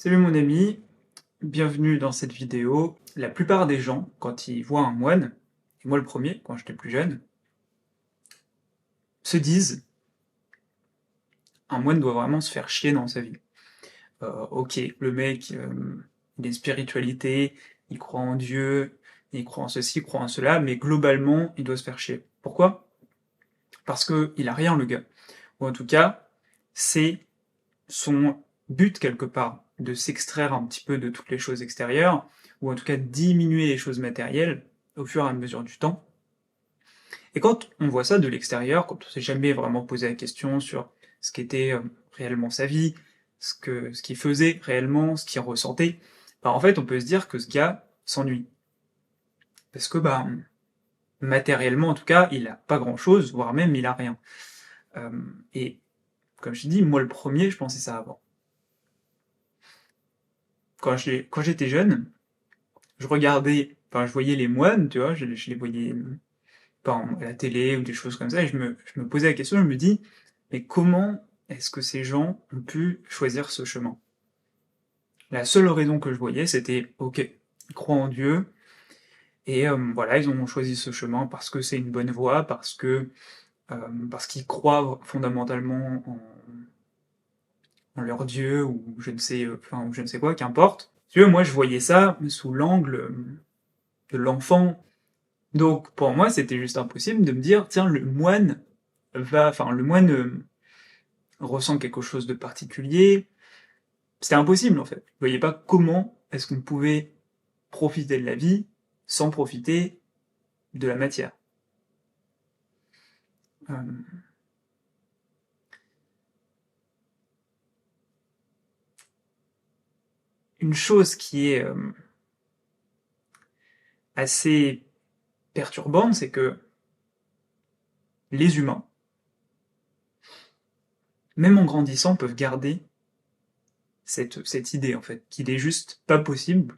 Salut mon ami, bienvenue dans cette vidéo. La plupart des gens, quand ils voient un moine, et moi le premier, quand j'étais plus jeune, se disent un moine doit vraiment se faire chier dans sa vie. Ok, le mec, il a une spiritualité, il croit en Dieu, il croit en ceci, il croit en cela, mais globalement, il doit se faire chier. Pourquoi? Parce que il a rien le gars. Ou en tout cas, c'est son but quelque part, de s'extraire un petit peu de toutes les choses extérieures, ou en tout cas diminuer les choses matérielles au fur et à mesure du temps. Et quand on voit ça de l'extérieur, quand on s'est jamais vraiment posé la question sur ce qu'était réellement sa vie, ce qu'il faisait réellement, ce qu'il ressentait, bah en fait on peut se dire que ce gars s'ennuie. Parce que bah matériellement en tout cas, il a pas grand chose, voire même il a rien. Euh, et comme je t'ai dit, moi le premier, je pensais ça avant. Quand j'étais jeune, je regardais, enfin je voyais les moines, tu vois, je les voyais à la télé ou des choses comme ça, et je me posais la question, je me dis, mais comment est-ce que ces gens ont pu choisir ce chemin? La seule raison que je voyais, c'était, ok, ils croient en Dieu, et voilà, ils ont choisi ce chemin parce que c'est une bonne voie, euh, parce qu'ils croient fondamentalement en leur Dieu, ou je ne sais, enfin, ou je ne sais quoi, qu'importe. Tu vois, moi je voyais ça sous l'angle de l'enfant. Donc pour moi, c'était juste impossible de me dire, tiens, le moine ressent quelque chose de particulier. C'était impossible en fait. Je voyais pas comment est-ce qu'on pouvait profiter de la vie sans profiter de la matière. Euh, une chose qui est assez perturbante, c'est que les humains, même en grandissant, peuvent garder cette idée en fait, qu'il est juste pas possible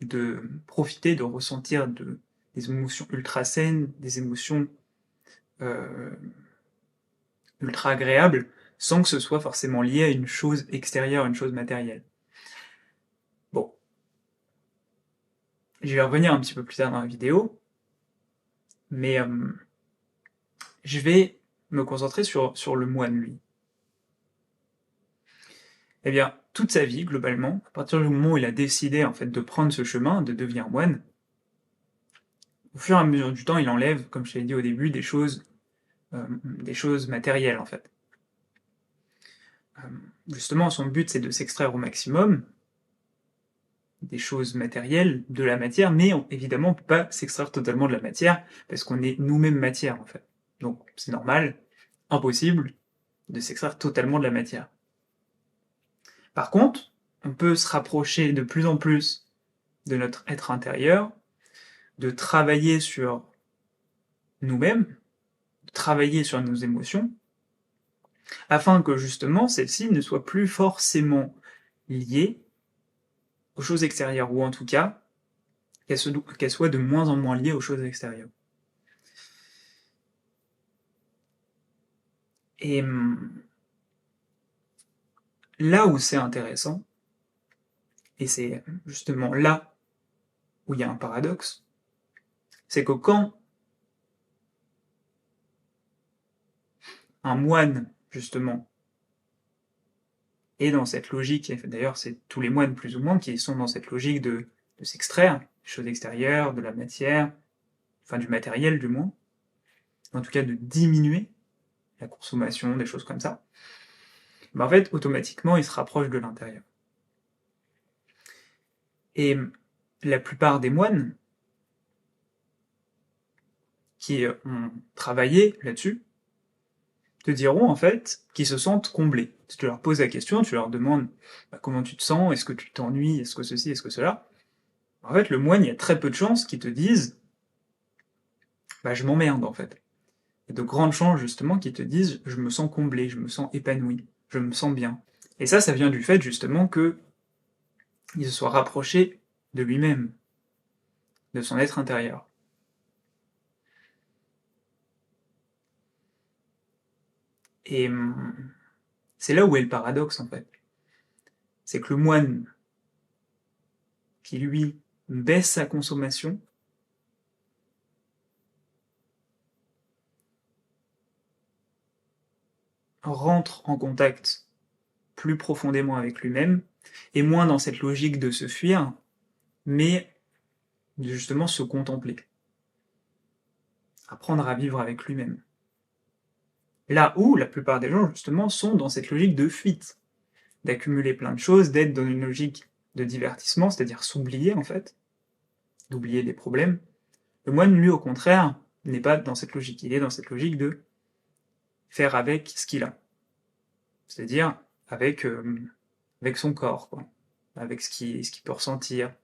de profiter, de ressentir des émotions ultra saines, des émotions euh, ultra agréables, sans que ce soit forcément lié à une chose extérieure, une chose matérielle. Bon, je vais revenir un petit peu plus tard dans la vidéo, mais je vais me concentrer sur le moine, lui. Eh bien, toute sa vie, globalement, à partir du moment où il a décidé en fait de prendre ce chemin, de devenir moine, au fur et à mesure du temps, il enlève, comme je t'ai dit au début, des choses matérielles en fait. Euh, Justement, son but c'est de s'extraire au maximum des choses matérielles, de la matière, mais évidemment on peut pas s'extraire totalement de la matière parce qu'on est nous-mêmes matière en fait. Donc c'est normal, impossible de s'extraire totalement de la matière. Par contre, on peut se rapprocher de plus en plus de notre être intérieur, de travailler sur nous-mêmes, de travailler sur nos émotions, afin que justement celles-ci ne soient plus forcément liées aux choses extérieures, ou en tout cas qu'elles soient de moins en moins liées aux choses extérieures. Et là où c'est intéressant, et c'est justement là où il y a un paradoxe, c'est que quand un moine, justement, est dans cette logique, et d'ailleurs c'est tous les moines plus ou moins qui sont dans cette logique de s'extraire des choses extérieures, de la matière, enfin du matériel du moins, en tout cas de diminuer la consommation, des choses comme ça, ben en fait automatiquement ils se rapprochent de l'intérieur. Et la plupart des moines qui ont travaillé là-dessus te diront en fait qu'ils se sentent comblés. Si tu leur poses la question, tu leur demandes bah, comment tu te sens, est-ce que tu t'ennuies, est-ce que ceci, est-ce que cela, en fait le moine, il y a très peu de chances qu'ils te disent bah je m'emmerde en fait. Il y a de grandes chances justement qu'ils te disent je me sens comblé, je me sens épanoui, je me sens bien. Et ça vient du fait justement que il se soit rapproché de lui-même, de son être intérieur. Et c'est là où est le paradoxe en fait. c'est que le moine qui, lui, baisse sa consommation, rentre en contact plus profondément avec lui-même, et moins dans cette logique de se fuir, mais de justement se contempler, apprendre à vivre avec lui-même. Là où la plupart des gens, justement, sont dans cette logique de fuite, d'accumuler plein de choses, d'être dans une logique de divertissement, c'est-à-dire s'oublier en fait, d'oublier les problèmes. Le moine, lui, au contraire, n'est pas dans cette logique, il est dans cette logique de faire avec ce qu'il a, c'est-à-dire avec son corps, quoi, avec ce qu'il peut ressentir,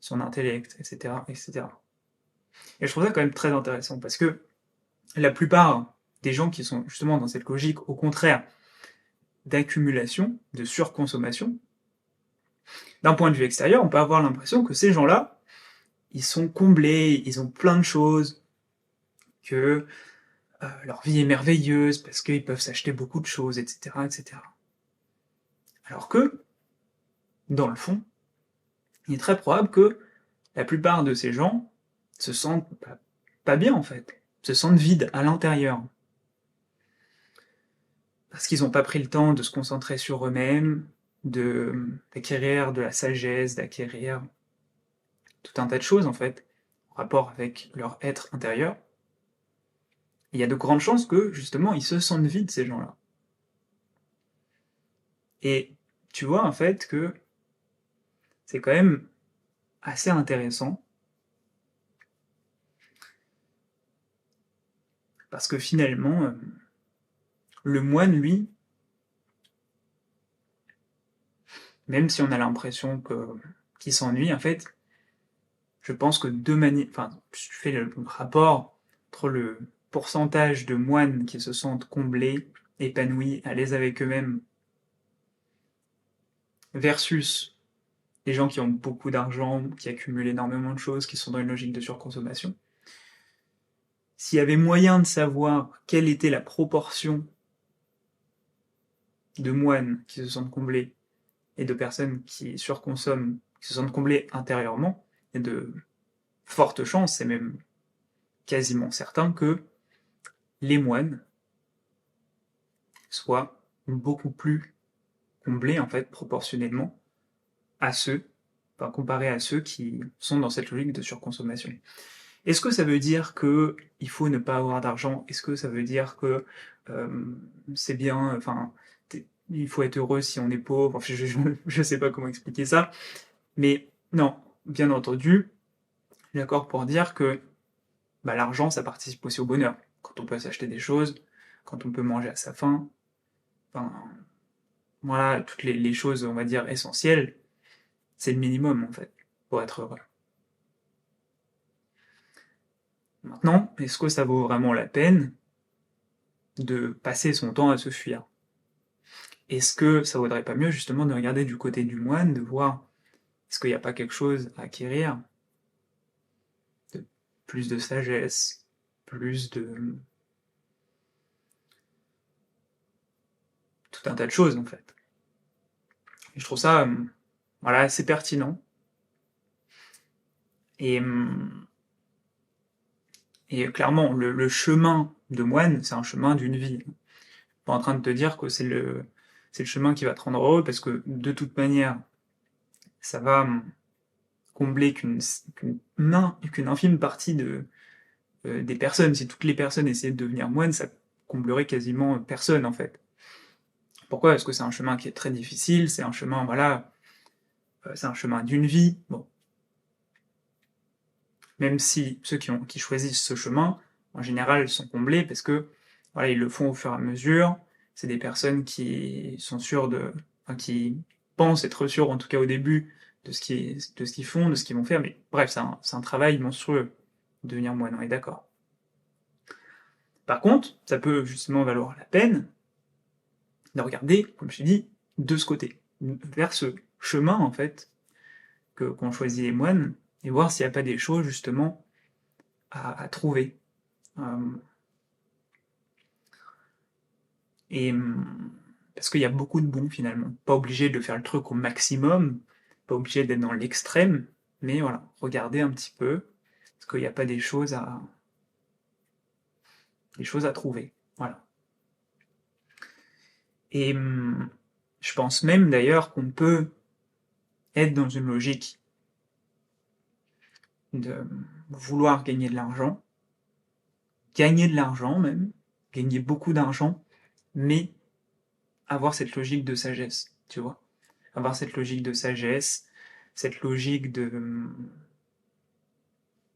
son intellect, etc., etc. Et je trouve ça quand même très intéressant, parce que la plupart des gens qui sont justement dans cette logique, au contraire, d'accumulation, de surconsommation, d'un point de vue extérieur, on peut avoir l'impression que ces gens-là, ils sont comblés, ils ont plein de choses, que leur vie est merveilleuse, parce qu'ils peuvent s'acheter beaucoup de choses, etc., etc. Alors que, dans le fond, il est très probable que la plupart de ces gens se sentent pas bien, en fait, se sentent vides à l'intérieur. Parce qu'ils n'ont pas pris le temps de se concentrer sur eux-mêmes, d'acquérir de la sagesse, d'acquérir tout un tas de choses, en fait, en rapport avec leur être intérieur. Et il y a de grandes chances que, justement, ils se sentent vides, ces gens-là. Et tu vois, en fait, que c'est quand même assez intéressant, parce que finalement, le moine, lui, même si on a l'impression qu'il s'ennuie, en fait, je pense que enfin, si tu fais le rapport entre le pourcentage de moines qui se sentent comblés, épanouis, à l'aise avec eux-mêmes, versus les gens qui ont beaucoup d'argent, qui accumulent énormément de choses, qui sont dans une logique de surconsommation, s'il y avait moyen de savoir quelle était la proportion de moines qui se sentent comblés et de personnes qui surconsomment, qui se sentent comblés intérieurement, il y a de fortes chances, c'est même quasiment certain, que les moines soient beaucoup plus comblés, en fait, proportionnellement, à ceux, enfin, comparé à ceux qui sont dans cette logique de surconsommation. Est-ce que ça veut dire que il faut ne pas avoir d'argent? Est-ce que ça veut dire que c'est bien, enfin, il faut être heureux si on est pauvre? Enfin, je sais pas comment expliquer ça, mais non, bien entendu, d'accord pour dire que bah, l'argent, ça participe aussi au bonheur. Quand on peut s'acheter des choses, quand on peut manger à sa faim, enfin, voilà, toutes les choses, on va dire, essentielles, c'est le minimum, en fait, pour être heureux. Maintenant, est-ce que ça vaut vraiment la peine de passer son temps à se fuir? Est-ce que ça vaudrait pas mieux, justement, de regarder du côté du moine, de voir est-ce qu'il n'y a pas quelque chose à acquérir, de plus de sagesse, plus de tout un tas de choses, en fait. Et je trouve ça, voilà, assez pertinent. Et, et clairement, le chemin de moine, c'est un chemin d'une vie. Je suis pas en train de te dire que c'est le chemin qui va te rendre heureux, parce que de toute manière, ça va combler qu'une infime partie des personnes. Si toutes les personnes essayaient de devenir moines, ça comblerait quasiment personne, en fait. Pourquoi? Parce que c'est un chemin qui est très difficile, c'est un chemin, voilà, c'est un chemin d'une vie. Bon, même si ceux qui choisissent ce chemin, en général, sont comblés parce que voilà, ils le font au fur et à mesure. C'est des personnes qui sont sûres enfin, qui pensent être sûres, en tout cas au début, de ce qu'ils font, de ce qu'ils vont faire. Mais bref, c'est un travail monstrueux de devenir moine, on est d'accord. Par contre, ça peut justement valoir la peine de regarder, comme je t'ai dit, de ce côté, vers ce chemin en fait qu'ont choisi les moines, et voir s'il n'y a pas des choses justement à trouver. Euh, et Parce qu'il y a beaucoup de bon finalement. Pas obligé de faire le truc au maximum, pas obligé d'être dans l'extrême, mais voilà, regardez un petit peu, parce qu'il n'y a pas des choses à trouver. Voilà. Et je pense même d'ailleurs qu'on peut être dans une logique de vouloir gagner de l'argent même, gagner beaucoup d'argent, mais avoir cette logique de sagesse, tu vois. Avoir cette logique de sagesse, cette logique de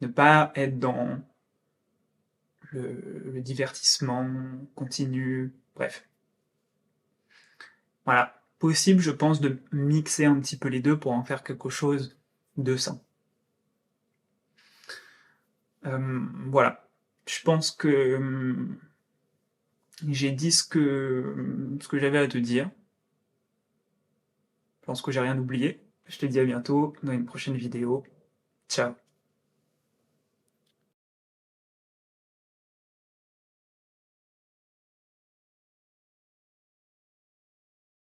ne pas être dans le divertissement continu, bref. Voilà. Possible, je pense, de mixer un petit peu les deux pour en faire quelque chose de sain. Voilà. Je pense que j'ai dit ce que j'avais à te dire. Je pense que j'ai rien oublié. Je te dis à bientôt dans une prochaine vidéo. Ciao.